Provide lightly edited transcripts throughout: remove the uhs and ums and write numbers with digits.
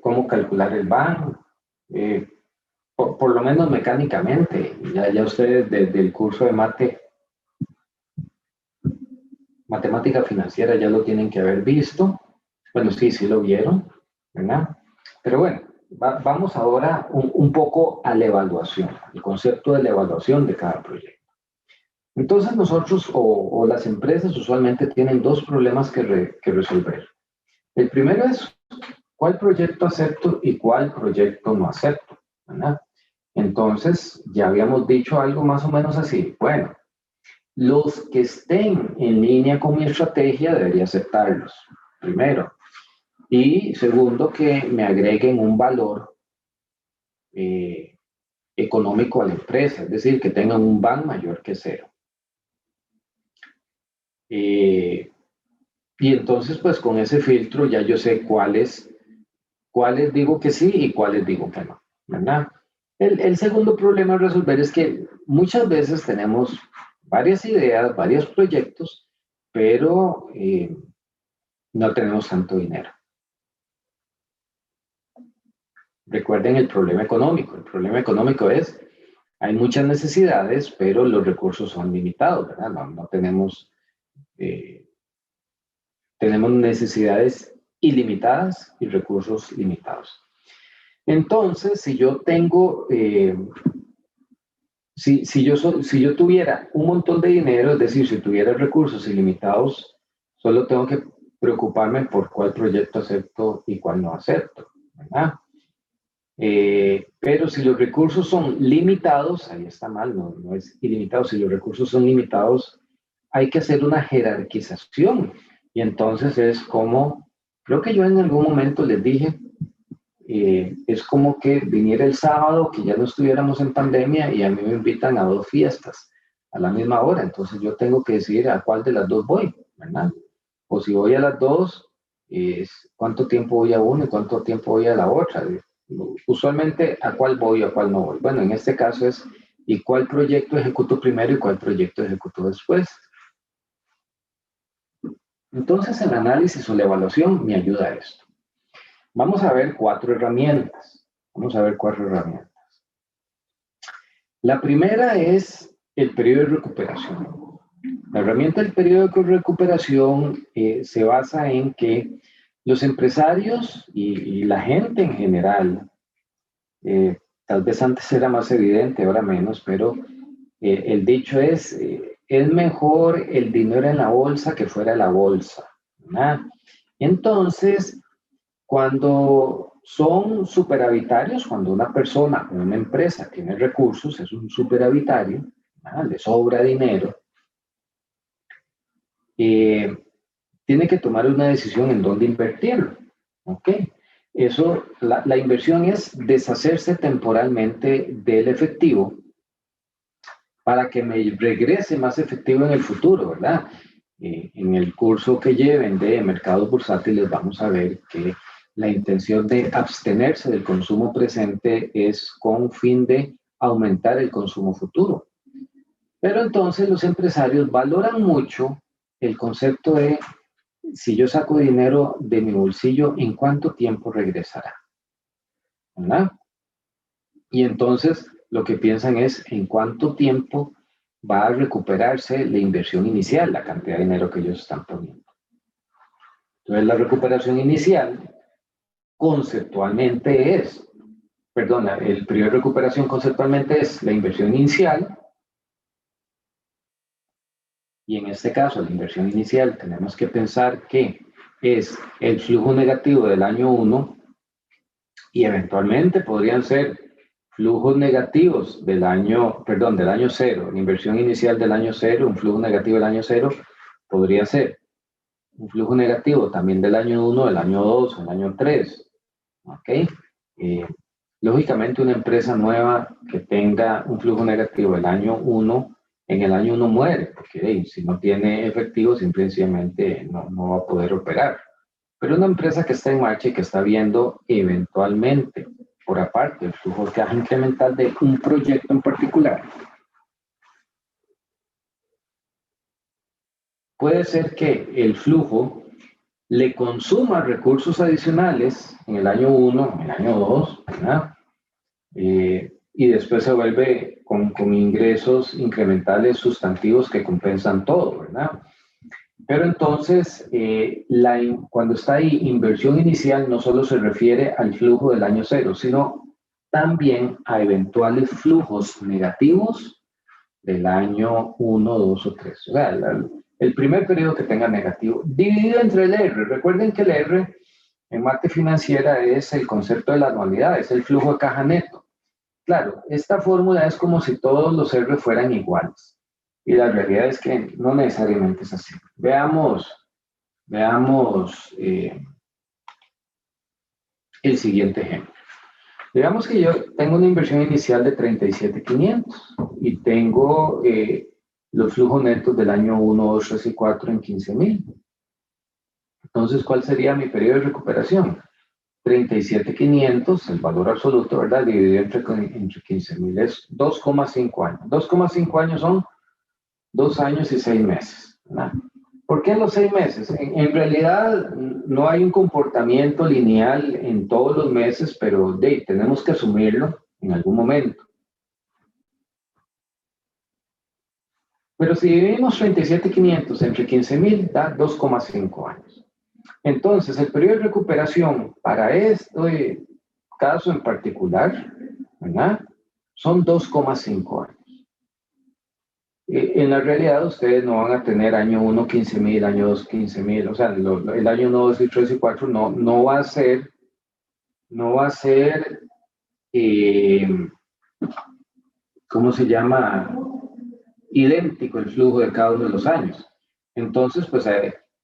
cómo calcular el BAN, por lo menos mecánicamente. Ya ustedes desde el curso de matemática financiera ya lo tienen que haber visto. Bueno, sí lo vieron, ¿verdad? Pero bueno, vamos ahora un poco a la evaluación, el concepto de la evaluación de cada proyecto. Entonces nosotros o las empresas usualmente tienen dos problemas que resolver. El primero es cuál proyecto acepto y cuál proyecto no acepto, ¿verdad? Entonces, ya habíamos dicho algo más o menos así. Bueno, los que estén en línea con mi estrategia debería aceptarlos, primero. Y segundo, que me agreguen un valor económico a la empresa, es decir, que tengan un BAN mayor que 0. Y entonces, pues con ese filtro ya yo sé cuáles digo que sí y cuáles digo que no, ¿verdad? El segundo problema a resolver es que muchas veces tenemos varias ideas, varios proyectos, pero no tenemos tanto dinero. Recuerden el problema económico. El problema económico es, hay muchas necesidades, pero los recursos son limitados, ¿verdad? No tenemos, tenemos necesidades ilimitadas y recursos limitados. Entonces, si yo tengo, si yo tuviera un montón de dinero, es decir, si tuviera recursos ilimitados, solo tengo que preocuparme por cuál proyecto acepto y cuál no acepto, ¿verdad? Pero si los recursos son limitados, ahí está mal, no es ilimitado. Si los recursos son limitados, hay que hacer una jerarquización. Y entonces es como, creo que yo en algún momento les dije, es como que viniera el sábado, que ya no estuviéramos en pandemia y a mí me invitan a 2 fiestas a la misma hora. Entonces yo tengo que decidir a cuál de las 2 voy, ¿verdad? O si voy a las 2, cuánto tiempo voy a una y cuánto tiempo voy a la otra. Usualmente a cuál voy o a cuál no voy. Bueno, en este caso es, ¿y cuál proyecto ejecuto primero y cuál proyecto ejecuto después? Entonces el análisis o la evaluación me ayuda a esto. Vamos a ver 4 herramientas. La primera es el periodo de recuperación. La herramienta del periodo de recuperación se basa en que los empresarios y la gente en general, tal vez antes era más evidente, ahora menos, pero el dicho es mejor el dinero en la bolsa que fuera de la bolsa, ¿verdad? Entonces, cuando son superavitarios, cuando una persona o una empresa tiene recursos, es un superavitario, ¿verdad? Le sobra dinero, tiene que tomar una decisión en dónde invertirlo, ¿ok? Eso, la inversión es deshacerse temporalmente del efectivo para que me regrese más efectivo en el futuro, ¿verdad? En el curso que lleven de mercados bursátiles vamos a ver que la intención de abstenerse del consumo presente es con fin de aumentar el consumo futuro. Pero entonces los empresarios valoran mucho el concepto de si yo saco dinero de mi bolsillo, ¿en cuánto tiempo regresará? ¿Verdad? Y entonces lo que piensan es en cuánto tiempo va a recuperarse la inversión inicial, la cantidad de dinero que ellos están poniendo. Entonces la recuperación inicial conceptualmente es, perdona, el periodo de recuperación conceptualmente es la inversión inicial, y en este caso la inversión inicial tenemos que pensar que es el flujo negativo del año 1 y eventualmente podrían ser flujos negativos del año 0, la inversión inicial del año 0, un flujo negativo del año 0 podría ser un flujo negativo también del año 1, del año 2, del año 3, ¿ok? Lógicamente una empresa nueva que tenga un flujo negativo del año 1, en el año 1 muere, porque si no tiene efectivo simplemente no va a poder operar. Pero una empresa que está en marcha y que está viendo eventualmente, por aparte, el flujo de caja incremental de un proyecto en particular, puede ser que el flujo le consuma recursos adicionales en el año 1, en el año 2, ¿verdad? Y después se vuelve con ingresos incrementales sustantivos que compensan todo, ¿verdad? Pero entonces, cuando está ahí inversión inicial, no solo se refiere al flujo del año 0, sino también a eventuales flujos negativos del año 1, 2 o 3. O sea, el primer periodo que tenga negativo, dividido entre el R. Recuerden que el R en parte financiera es el concepto de la anualidad, es el flujo de caja neto. Claro, esta fórmula es como si todos los R fueran iguales. Y la realidad es que no necesariamente es así. Veamos el siguiente ejemplo. Digamos que yo tengo una inversión inicial de 37,500 y tengo los flujos netos del año 1, 2, 3 y 4 en 15,000. Entonces, ¿cuál sería mi periodo de recuperación? 37,500, el valor absoluto, ¿verdad? Dividido entre 15,000 es 2,5 años. 2,5 años son 2 años y 6 meses, ¿verdad? ¿Por qué los 6 meses? En realidad no hay un comportamiento lineal en todos los meses, pero tenemos que asumirlo en algún momento. Pero si dividimos 37,500 entre 15,000, da 2,5 años. Entonces, el periodo de recuperación para este caso en particular, ¿verdad? Son 2,5 años. En la realidad, ustedes no van a tener año 1, 15,000, año 2, 15,000. O sea, el año 1, 2, 3 y 4 no va a ser, ¿cómo se llama? Idéntico el flujo de cada uno de los años. Entonces, pues,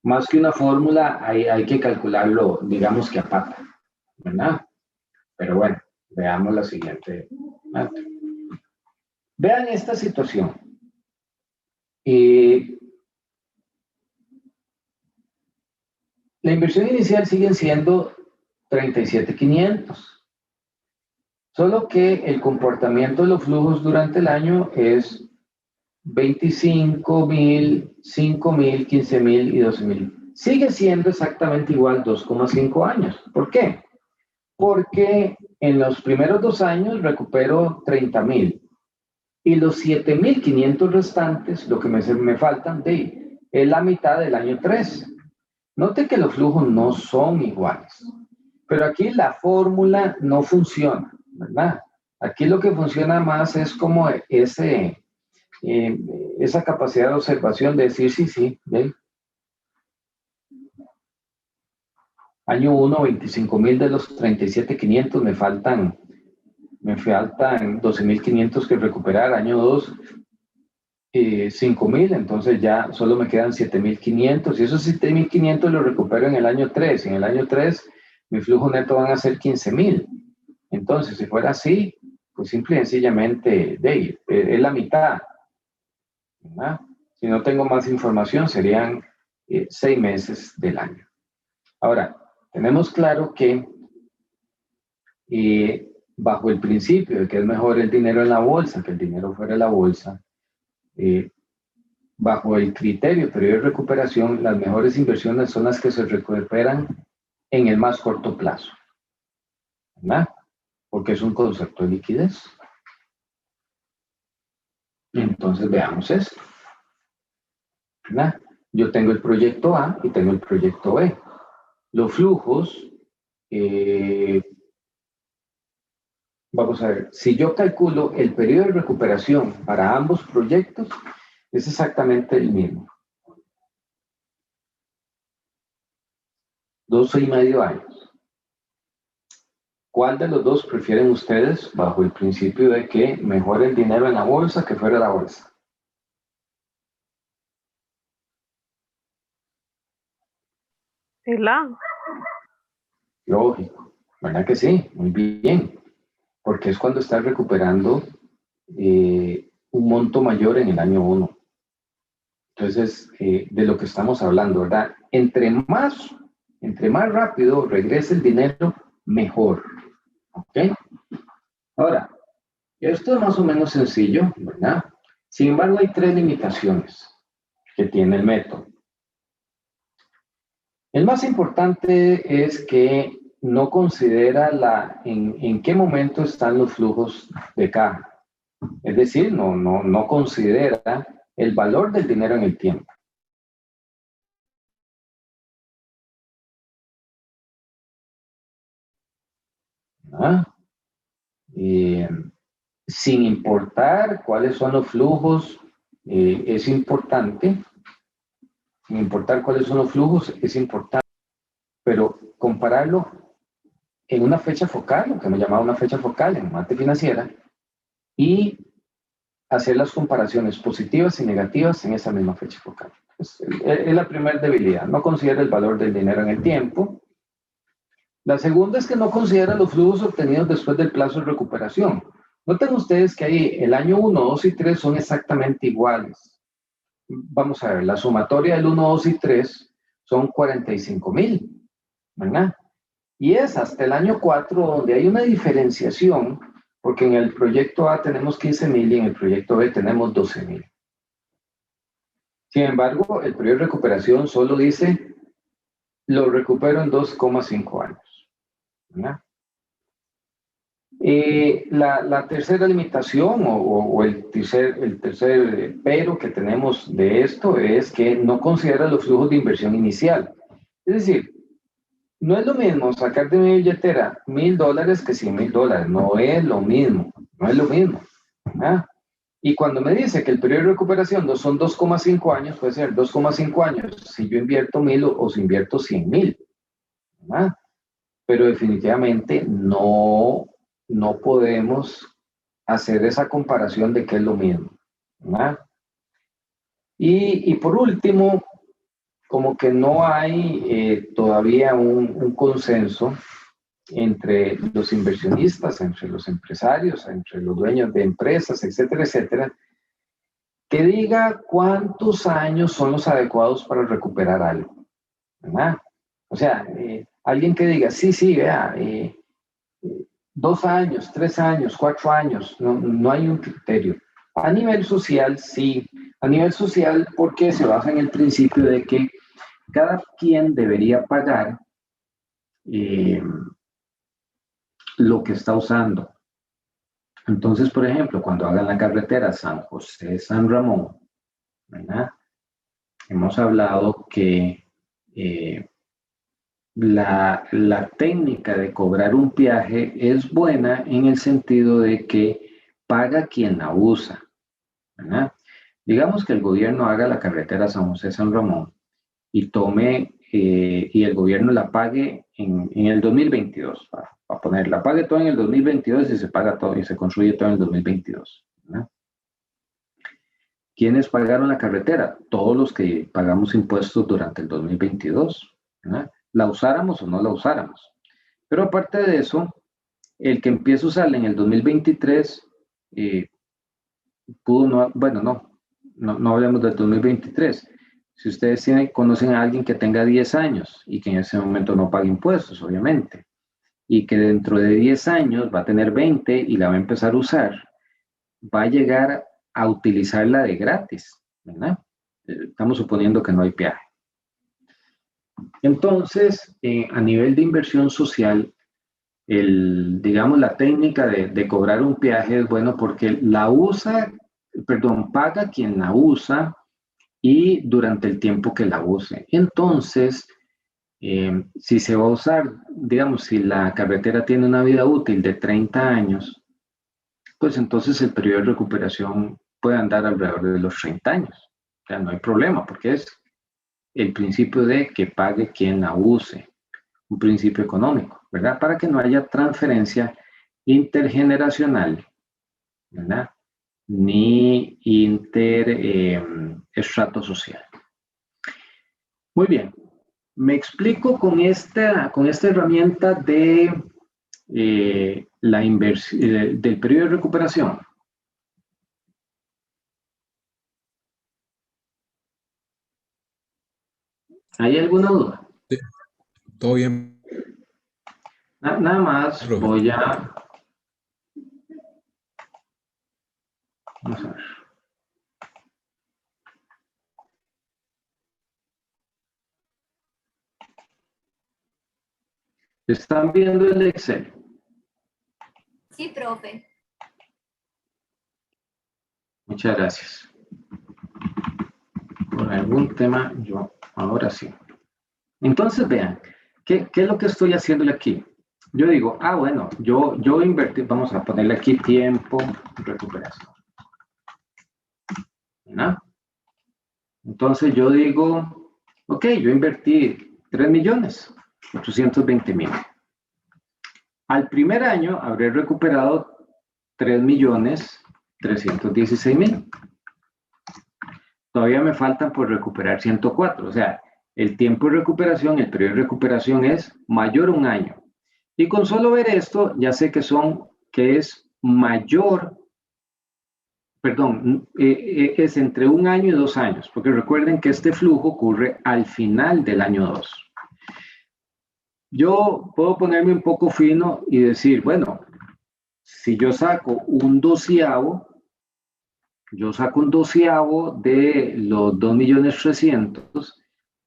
más que una fórmula, hay que calcularlo, digamos que a pata, ¿verdad? Pero bueno, veamos la siguiente. Vean esta situación. La inversión inicial sigue siendo 37,500. Solo que el comportamiento de los flujos durante el año es 25,000, 5,000, 15,000 y 12,000. Sigue siendo exactamente igual 2,5 años. ¿Por qué? Porque en los primeros 2 años recupero 30,000 y los 7,500 restantes, lo que me faltan, es la mitad del año 3. Note que los flujos no son iguales, pero aquí la fórmula no funciona, ¿verdad? Aquí lo que funciona más es como esa capacidad de observación de decir, sí, ¿ve? Año 1, 25,000 de los 37,500 me faltan 12,500 que recuperar. Año 2, 5,000, entonces ya solo me quedan 7,500 y esos 7,500 los recupero en el año 3. En el año 3 mi flujo neto van a ser 15,000. Entonces, si fuera así, pues simple y sencillamente es la mitad, ¿verdad? Si no tengo más información, serían 6 meses del año. Ahora, tenemos claro que bajo el principio de que es mejor el dinero en la bolsa que el dinero fuera de la bolsa, bajo el criterio de periodo de recuperación, las mejores inversiones son las que se recuperan en el más corto plazo, ¿verdad? Porque es un concepto de liquidez. Entonces veamos esto, ¿verdad? Yo tengo el proyecto A y tengo el proyecto B. Los flujos, vamos a ver, si yo calculo el periodo de recuperación para ambos proyectos, es exactamente el mismo. 2,5 años. ¿Cuál de los dos prefieren ustedes bajo el principio de que mejor el dinero en la bolsa que fuera de la bolsa? El A. Lógico, ¿verdad que sí? Muy bien, porque es cuando estás recuperando un monto mayor en el año 1. Entonces, de lo que estamos hablando, ¿verdad? Entre más rápido regrese el dinero, mejor. ¿Ok? Ahora, esto es más o menos sencillo, ¿verdad? Sin embargo, hay 3 limitaciones que tiene el método. El más importante es que no considera en qué momento están los flujos de caja. Es decir, no considera el valor del dinero en el tiempo. ¿Ah? Sin importar cuáles son los flujos, es importante. Sin importar cuáles son los flujos, es importante. Pero compararlo en una fecha focal, lo que hemos llamado una fecha focal en parte financiera, y hacer las comparaciones positivas y negativas en esa misma fecha focal. Es la primera debilidad. No considera el valor del dinero en el tiempo. La segunda es que no considera los flujos obtenidos después del plazo de recuperación. Noten ustedes que ahí el año 1, 2 y 3 son exactamente iguales. Vamos a ver, la sumatoria del 1, 2 y 3 son 45,000, ¿verdad? Y es hasta el año 4 donde hay una diferenciación, porque en el proyecto A tenemos 15,000 y en el proyecto B tenemos 12,000. Sin embargo, el periodo de recuperación solo dice, lo recupero en 2,5 años. ¿Verdad? La tercera limitación o el tercer pero que tenemos de esto es que no considera los flujos de inversión inicial. Es decir, no es lo mismo sacar de mi billetera $1,000 que $100,000. No es lo mismo. No es lo mismo. ¿Ah? Y cuando me dice que el periodo de recuperación son 2,5 años, puede ser 2,5 años si yo invierto 1,000 o si invierto 100,000. ¿Ah? Pero definitivamente no podemos hacer esa comparación de que es lo mismo. ¿Verdad? Y por último, como que no hay todavía un consenso entre los inversionistas, entre los empresarios, entre los dueños de empresas, etcétera, etcétera, que diga cuántos años son los adecuados para recuperar algo. ¿Verdad? O sea, alguien que diga, sí, vea, 2 años, 3 años, 4 años, no hay un criterio. A nivel social, sí. A nivel social, porque se basa en el principio de que cada quien debería pagar eh, lo que está usando. Entonces, por ejemplo, cuando hagan la carretera San José-San Ramón, ¿verdad? Hemos hablado que la técnica de cobrar un peaje es buena en el sentido de que paga quien la usa, ¿verdad? Digamos que el gobierno haga la carretera San José-San Ramón y tome, y el gobierno la pague en el 2022, para ponerla, pague todo en el 2022 y se paga todo y se construye todo en el 2022, ¿verdad? ¿Quiénes pagaron la carretera? Todos los que pagamos impuestos durante el 2022, ¿verdad? La usáramos o no la usáramos. Pero aparte de eso, el que empieza a usarla en el 2023, pudo no, bueno, no hablemos del 2023. Si ustedes conocen a alguien que tenga 10 años y que en ese momento no pague impuestos, obviamente, y que dentro de 10 años va a tener 20 y la va a empezar a usar, va a llegar a utilizarla de gratis, ¿verdad? Estamos suponiendo que no hay peaje. Entonces, a nivel de inversión social, digamos, la técnica de cobrar un peaje es bueno porque paga quien la usa y durante el tiempo que la use. Entonces, si se va a usar, digamos, si la carretera tiene una vida útil de 30 años, pues entonces el periodo de recuperación puede andar alrededor de los 30 años. O sea, no hay problema porque es el principio de que pague quien la use, un principio económico, ¿verdad? Para que no haya transferencia intergeneracional, ¿verdad? Ni estrato social. Muy bien, me explico con esta herramienta de la inversión del periodo de recuperación. ¿Hay alguna duda? Sí, todo bien, Nada más profe. voy a... Vamos a ver. ¿Están viendo el Excel? Sí, profe. Muchas gracias. Por algún tema, yo ahora sí. Entonces, vean, ¿qué es lo que estoy haciéndole aquí? Yo digo, bueno, yo invertí, vamos a ponerle aquí tiempo, recuperación. ¿No? Entonces yo digo, ok, yo invertí 3.820.000. Al primer año habré recuperado 3.316.000. Todavía me faltan por recuperar 104. O sea, el tiempo de recuperación, el periodo de recuperación es mayor a un año. Y con solo ver esto, ya sé que es mayor, perdón, es entre un año y 2 años, porque recuerden que este flujo ocurre al final del año 2. Yo puedo ponerme un poco fino y decir, bueno, si yo saco un doceavo, de los 2.300.000,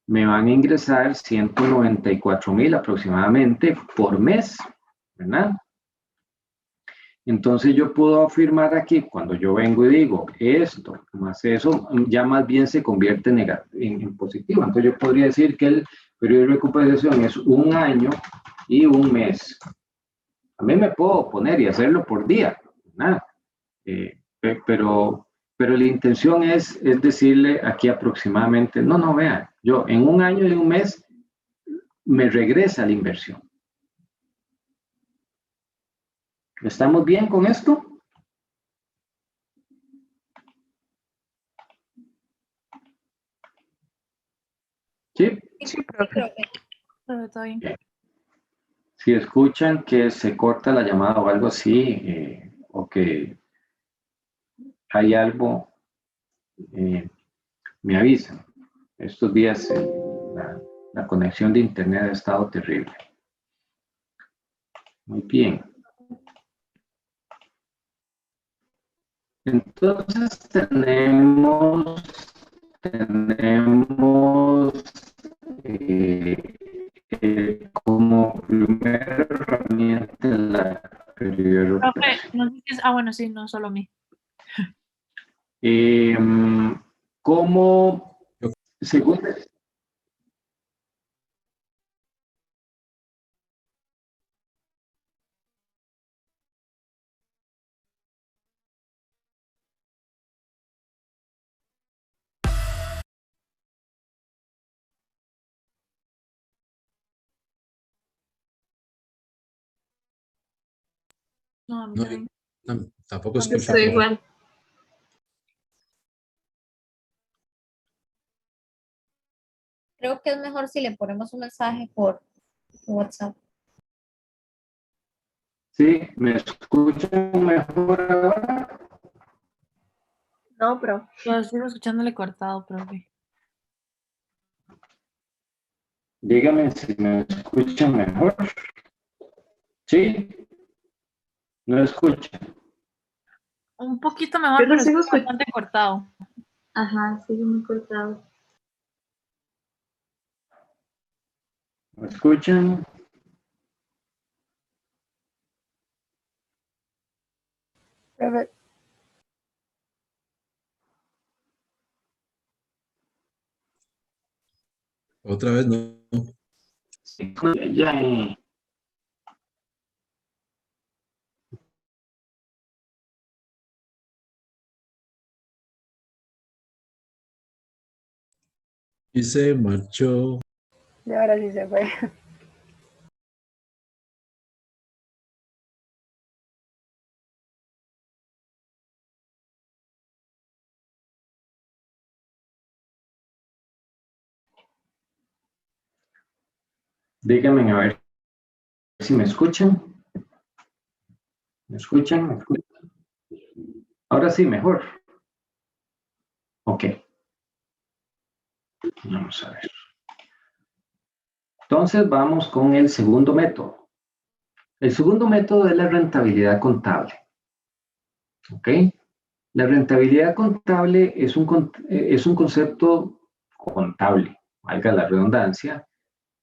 me van a ingresar 194.000 aproximadamente por mes, ¿verdad? Entonces yo puedo afirmar aquí, cuando yo vengo y digo esto más eso, ya más bien se convierte en positivo. Entonces yo podría decir que el periodo de recuperación es un año y un mes. También me puedo poner y hacerlo por día, ¿verdad? Pero la intención es decirle aquí aproximadamente, no, vean, yo en un año y un mes me regresa la inversión. ¿Estamos bien con esto? ¿Sí? Sí, profe. Profe. Todo bien. Bien. Si escuchan que se corta la llamada o algo así, o que hay algo, me avisan. Estos días la conexión de internet ha estado terrible. Muy bien. Entonces tenemos como primera herramienta la periodo. Profe, no sé si es, bueno, sí, no solo a mí. Como según No, a mí No, también. tampoco A mí escucho. estoy igual. Creo que es mejor si le ponemos un mensaje por WhatsApp. sí, me escuchan mejor ahora. No, pero yo sigo escuchándole cortado, profe. Dígame si me escuchan mejor. ¿Sí? ¿No escuchan? Un poquito mejor, Yo lo pero sigo está bastante cortado. Ajá, sigue muy cortado. ¿Me escuchan? Profe, Otra vez no. Sí. Ya, Y se marchó. y ahora sí se fue. díganme a ver si me escuchan. ¿Me escuchan? ¿Me escuchan? Ahora sí, mejor. Ok. Vamos a ver. Entonces vamos con el segundo método. El segundo método es la rentabilidad contable. ¿Ok? La rentabilidad contable es un concepto contable, valga la redundancia.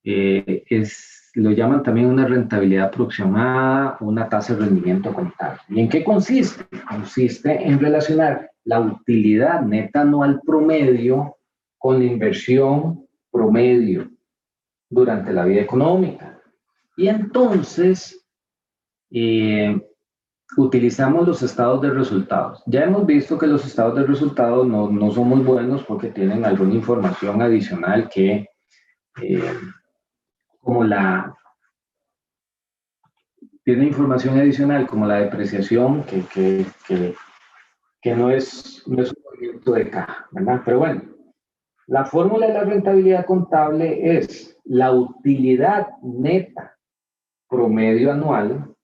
Es lo llaman también una rentabilidad aproximada o una tasa de rendimiento contable. ¿Y en qué consiste? Consiste en relacionar la utilidad neta anual promedio con la inversión promedio durante la vida económica. Y entonces utilizamos los estados de resultados. Ya hemos visto que los estados de resultados no son muy buenos porque tienen alguna información adicional que tiene información adicional como la depreciación que no es un movimiento de caja, ¿verdad? Pero bueno, la fórmula de la rentabilidad contable es la utilidad neta promedio anual,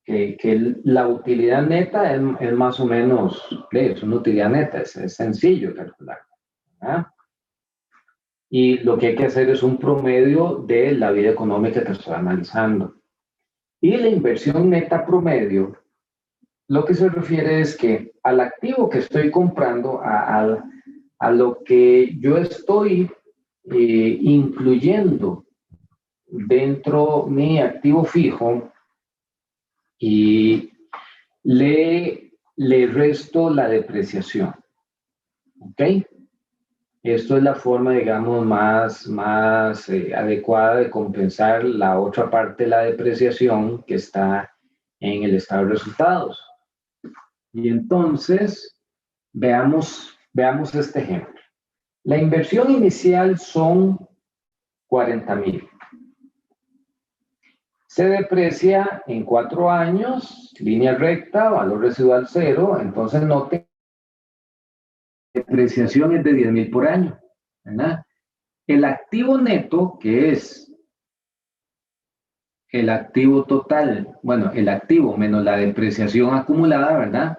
que la utilidad neta es más o menos, es una utilidad neta, es sencillo calcular, ¿verdad? Y lo que hay que hacer es un promedio de la vida económica que estoy analizando. Y la inversión neta promedio, lo que se refiere es que al activo que estoy comprando, a lo que yo estoy incluyendo dentro mi activo fijo, y le resto la depreciación. ¿Ok? Esto es la forma, digamos, más adecuada de compensar la otra parte de la depreciación que está en el estado de resultados. Y entonces, veamos este ejemplo. La inversión inicial son 40,000. Se deprecia en 4 años, línea recta, valor residual 0, entonces noten depreciación es de 10,000 por año, ¿verdad? El activo neto, que es el activo total, bueno, el activo menos la depreciación acumulada, ¿verdad?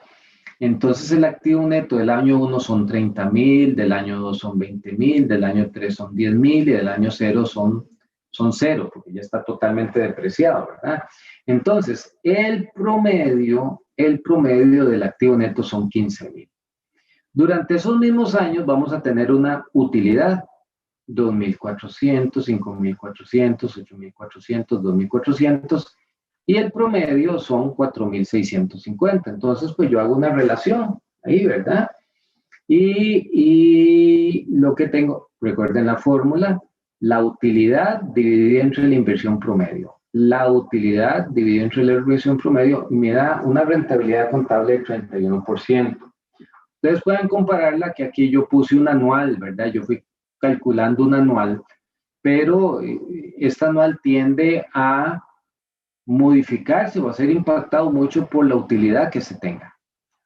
Entonces el activo neto del año 1 son 30,000, del año 2 son 20,000, del año 3 son 10,000 y del año 0 son 0, porque ya está totalmente depreciado, ¿verdad? Entonces, el promedio del activo neto son 15,000. Durante esos mismos años vamos a tener una utilidad, 2,400, 5,400, 8,400, 2,400, y el promedio son 4,650. Entonces, pues yo hago una relación ahí, ¿verdad? Y lo que tengo, recuerden la fórmula, la utilidad dividida entre la inversión promedio. La utilidad dividida entre la inversión promedio me da una rentabilidad contable del 31%. Ustedes pueden compararla, que aquí yo puse un anual, ¿verdad? Yo fui calculando un anual, pero este anual tiende a modificarse o a ser impactado mucho por la utilidad que se tenga.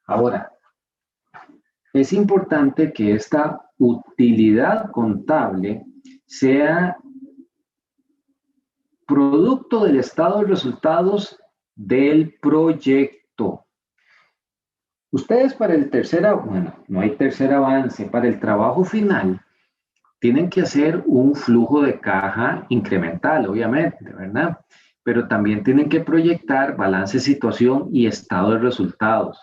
Ahora, es importante que esta utilidad contable sea producto del estado de resultados del proyecto. Ustedes para el no hay tercer avance, para el trabajo final, tienen que hacer un flujo de caja incremental, obviamente, ¿verdad? Pero también tienen que proyectar balance, situación y estado de resultados.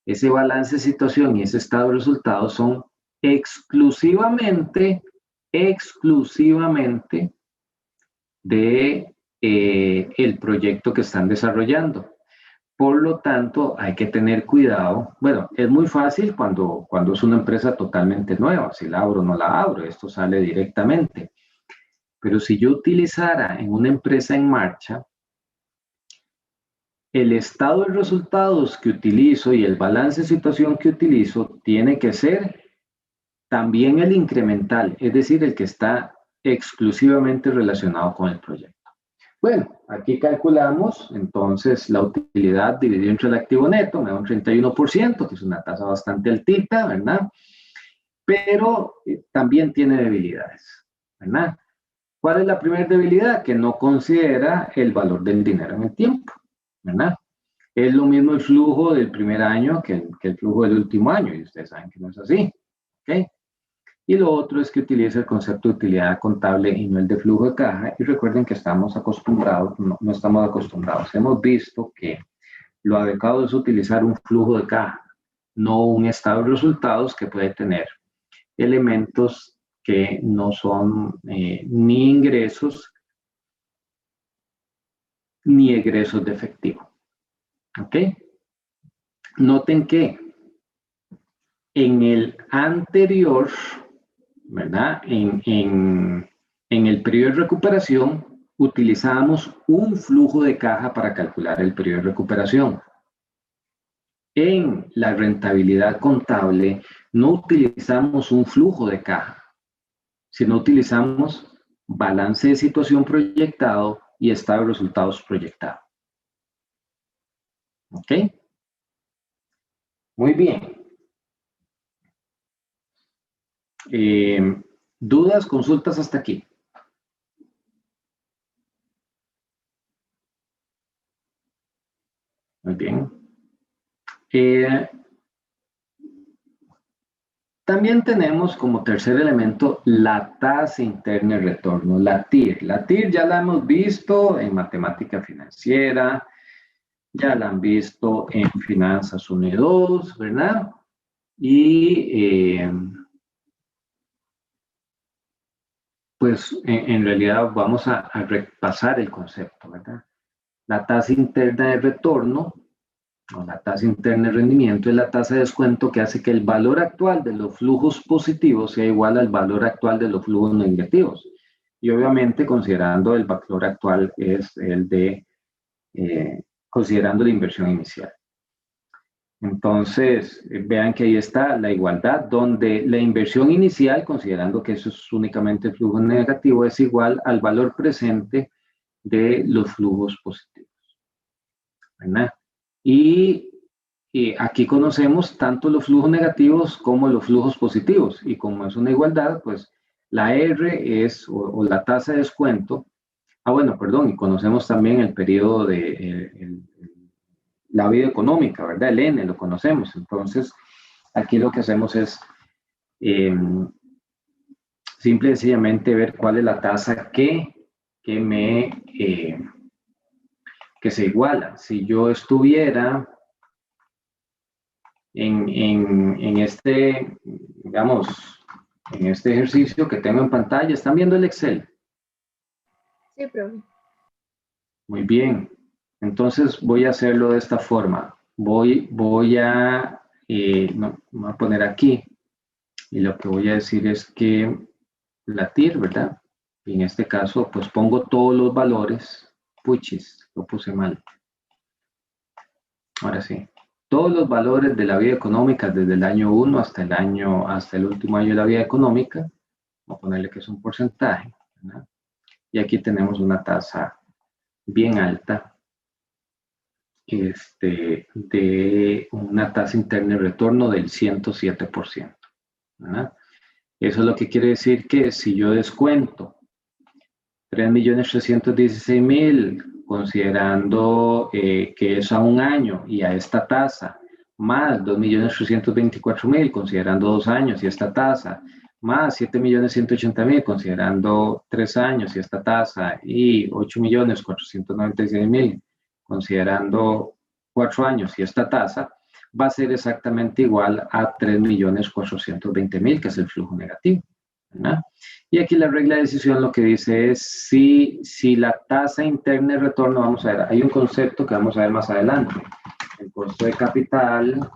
Ese balance, situación y ese estado de resultados son exclusivamente de el proyecto que están desarrollando. Por lo tanto, hay que tener cuidado. Bueno, es muy fácil cuando es una empresa totalmente nueva. Si la abro o no la abro, esto sale directamente. Pero si yo utilizara en una empresa en marcha, el estado de resultados que utilizo y el balance de situación que utilizo tiene que ser también el incremental, es decir, el que está exclusivamente relacionado con el proyecto. Bueno, aquí calculamos entonces la utilidad dividida entre el activo neto, me da un 31%, que es una tasa bastante altita, ¿verdad? Pero también tiene debilidades, ¿verdad? ¿Cuál es la primera debilidad? Que no considera el valor del dinero en el tiempo, ¿verdad? Es lo mismo el flujo del primer año que el flujo del último año, y ustedes saben que no es así, ¿ok? Y lo otro es que utiliza el concepto de utilidad contable y no el de flujo de caja. Y recuerden que estamos acostumbrados, no estamos acostumbrados. Hemos visto que lo adecuado es utilizar un flujo de caja, no un estado de resultados que puede tener elementos que no son ni ingresos ni egresos de efectivo. ¿Ok? Noten que en el anterior, ¿verdad? En el periodo de recuperación, utilizábamos un flujo de caja para calcular el periodo de recuperación. En la rentabilidad contable no utilizamos un flujo de caja, sino utilizamos balance de situación proyectado y estado de resultados proyectado. ¿Ok? Muy bien. ¿Dudas, consultas hasta aquí? Muy bien. También tenemos como tercer elemento la tasa interna de retorno, la TIR. La TIR ya la hemos visto en matemática financiera, ya la han visto en Finanzas 1 y 2, ¿verdad? Y pues en realidad vamos a repasar el concepto, ¿verdad? La tasa interna de retorno o la tasa interna de rendimiento es la tasa de descuento que hace que el valor actual de los flujos positivos sea igual al valor actual de los flujos negativos. Y obviamente considerando el valor actual es el de, considerando la inversión inicial. Entonces, vean que ahí está la igualdad, donde la inversión inicial, considerando que eso es únicamente el flujo negativo, es igual al valor presente de los flujos positivos, ¿verdad? Y aquí conocemos tanto los flujos negativos como los flujos positivos. Y como es una igualdad, pues la R es, o la tasa de descuento. Bueno, perdón, y conocemos también el periodo de la vida económica, ¿verdad? El N, lo conocemos. Entonces, aquí lo que hacemos es simple y sencillamente ver cuál es la tasa que se iguala. Si yo estuviera en este, digamos, en este ejercicio que tengo en pantalla, ¿están viendo el Excel? Sí, profe. Muy bien. Entonces voy a hacerlo de esta forma. Voy a poner aquí y lo que voy a decir es que la TIR, ¿verdad? Y en este caso, pues pongo todos los valores. Puchis, lo puse mal. Ahora sí. Todos los valores de la vida económica desde el año 1 hasta el último año de la vida económica. Voy a ponerle que es un porcentaje, ¿verdad? Y aquí tenemos una tasa bien alta, de una tasa interna de retorno del 107%, ¿verdad? Eso es lo que quiere decir que si yo descuento 3.316.000, considerando que es a un año y a esta tasa, más 2.324.000, considerando 2 años y esta tasa, más 7.180.000, considerando 3 años y esta tasa, y 8.496.000, considerando 4 años y esta tasa, va a ser exactamente igual a 3.420.000, que es el flujo negativo, ¿verdad? Y aquí la regla de decisión lo que dice es si la tasa interna de retorno, vamos a ver, hay un concepto que vamos a ver más adelante, el costo de capital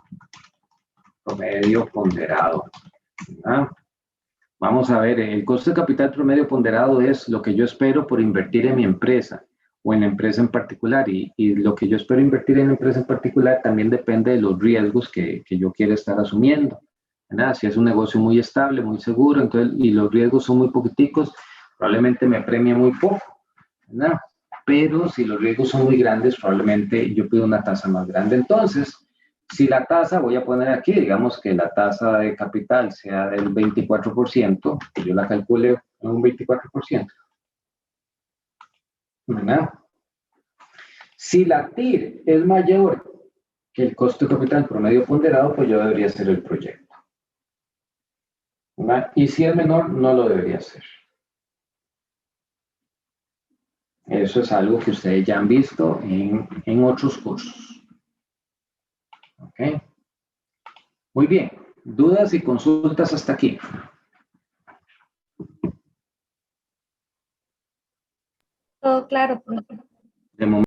promedio ponderado, ¿verdad? Vamos a ver, el costo de capital promedio ponderado es lo que yo espero por invertir en mi empresa o en la empresa en particular, y lo que yo espero invertir en la empresa en particular también depende de los riesgos que yo quiera estar asumiendo, ¿verdad? Si es un negocio muy estable, muy seguro, entonces, y los riesgos son muy poquiticos, probablemente me premie muy poco, ¿verdad? Pero si los riesgos son muy grandes, probablemente yo pido una tasa más grande. Entonces, si la tasa, voy a poner aquí, digamos que la tasa de capital sea del 24%, que yo la calcule en un 24%, ¿verdad? Si la TIR es mayor que el costo de capital promedio ponderado, pues yo debería hacer el proyecto, ¿verdad? Y si es menor, no lo debería hacer. Eso es algo que ustedes ya han visto en otros cursos. ¿Ok? Muy bien. ¿Dudas y consultas hasta aquí? Todo claro, profe. De momento.